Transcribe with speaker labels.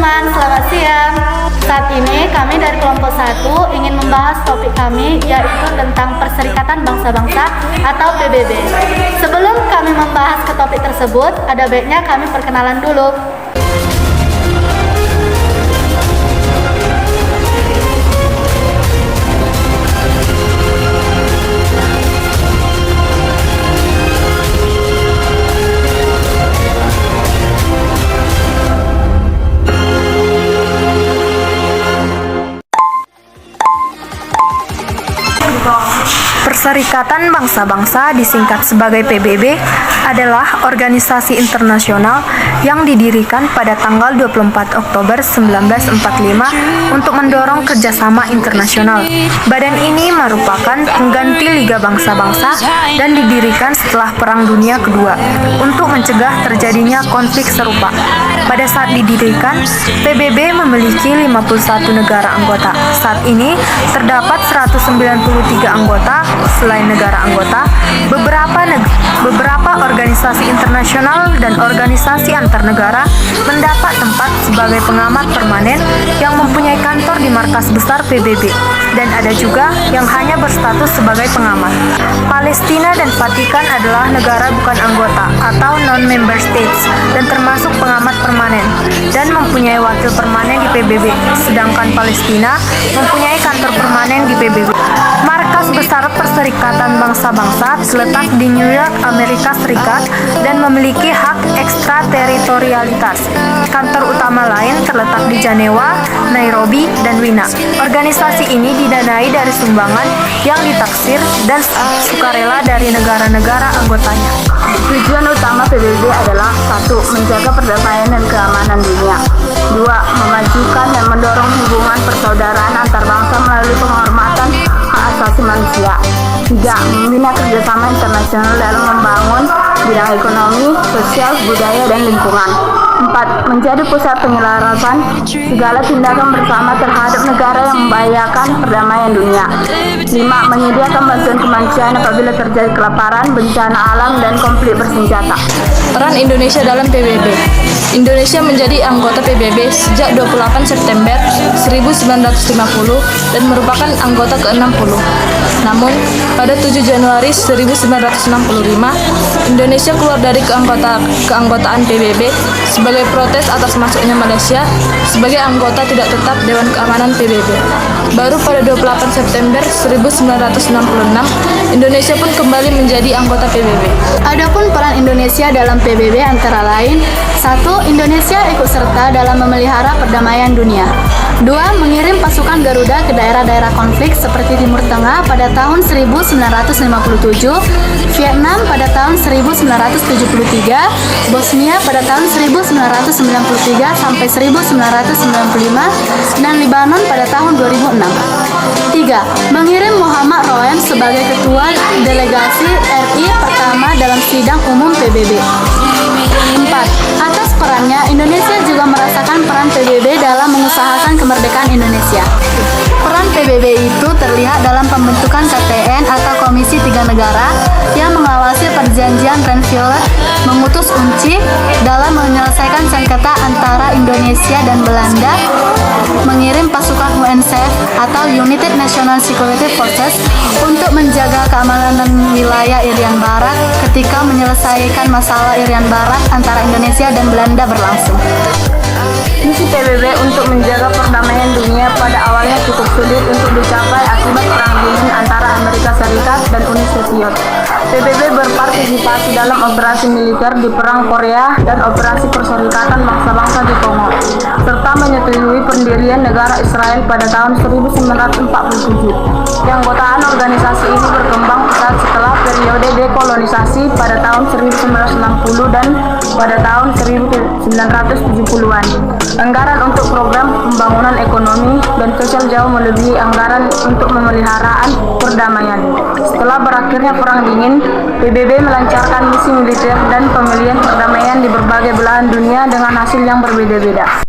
Speaker 1: teman-teman, selamat siang. Saat ini kami dari kelompok 1 ingin membahas topik kami, yaitu tentang Perserikatan Bangsa-Bangsa atau PBB. Sebelum kami membahas ke topik tersebut, ada baiknya kami perkenalan dulu.
Speaker 2: Perserikatan Bangsa-Bangsa disingkat sebagai PBB adalah organisasi internasional yang didirikan pada tanggal 24 Oktober 1945 untuk mendorong kerjasama internasional. Badan ini merupakan pengganti Liga Bangsa-Bangsa dan didirikan setelah Perang Dunia Kedua untuk mencegah terjadinya konflik serupa. Pada saat didirikan, PBB memiliki 51 negara anggota. Saat ini terdapat 193 anggota. Selain negara anggota, beberapa organisasi internasional dan organisasi antar negara mendapat tempat sebagai pengamat permanen yang mempunyai kantor di markas besar PBB, dan ada juga yang hanya berstatus sebagai pengamat. Palestina dan Vatikan adalah negara bukan anggota atau non-member states dan termasuk pengamat permanen dan mempunyai wakil permanen di PBB, sedangkan Palestina mempunyai kantor permanen di PBB. Markas besar Perserikatan Bangsa-Bangsa terletak di New York, Amerika Serikat, dan memiliki hak ekstrateritorialitas. Kantor utama lain terletak di Jenewa, Nairobi, dan Wina. Organisasi ini didanai dari sumbangan yang ditaksir dan sukarela dari negara-negara anggotanya.
Speaker 3: Tujuan utama PBB adalah 1. Menjaga perdamaian dan keamanan dunia. 2. Memajukan dan mendorong hubungan persaudaraan antar bangsa melalui penghormatan hak asasi manusia. 3. Membina kerjasama internasional dalam membangun bidang ekonomi, sosial, budaya, dan lingkungan. 4. Menjadi pusat penyelarasan segala tindakan bersama terhadap negara yang membahayakan perdamaian dunia. 5. Menyediakan bantuan kemanusiaan apabila terjadi kelaparan, bencana alam, dan konflik bersenjata.
Speaker 4: Peran Indonesia dalam PBB. Indonesia menjadi anggota PBB sejak 28 September 1950 dan merupakan anggota ke-60. Namun, pada 7 Januari 1965, Indonesia keluar dari keanggotaan PBB sebagai protes atas masuknya Malaysia sebagai anggota tidak tetap Dewan Keamanan PBB. Baru pada 28 September 1966, Indonesia pun kembali menjadi anggota PBB.
Speaker 1: Adapun peran Indonesia dalam PBB antara lain: 1. Indonesia ikut serta dalam memelihara perdamaian dunia. 2. Mengirim pasukan Garuda ke daerah-daerah konflik seperti Timur Tengah pada tahun 1957, Vietnam pada tahun 1973, Bosnia pada tahun 1993 sampai 1995, dan Lebanon pada tahun 2006. 3. Mengirim Muhammad Roem sebagai ketua delegasi RI pertama dalam sidang umum PBB. 4. Atas perannya, Indonesia juga merasakan peran PBB dalam mengusahakan kemerdekaan Indonesia. Peran PBB itu terlihat dalam pembentukan KTN atau Komisi Tiga Negara yang mengawasi perjanjian Renville, mengutus UNCI dalam menyelesaikan sengketa antara Indonesia dan Belanda, mengirim pasukan UNSEF atau United National Security Forces untuk menjaga keamanan wilayah Irian Barat ketika menyelesaikan masalah Irian Barat antara Indonesia dan Belanda berlangsung.
Speaker 3: Misi PBB untuk menjaga perdamaian dunia pada awalnya cukup sulit untuk dicapai akibat Perang Dingin antara Amerika Serikat dan Uni Soviet. PBB berpartisipasi dalam operasi militer di Perang Korea dan operasi Perserikatan Bangsa-Bangsa di Kongo, serta menyetujui pendirian negara Israel pada tahun 1947. Keanggotaan organisasi ini berkembang pesat setelah periode dekolonisasi pada tahun 1960 dan pada tahun 1970-an. Anggaran untuk program pembangunan ekonomi dan sosial jauh melebihi anggaran untuk pemeliharaan perdamaian. Setelah berakhirnya Perang Dingin, PBB melancarkan misi militer dan pemilihan perdamaian di berbagai belahan dunia dengan hasil yang berbeda-beda.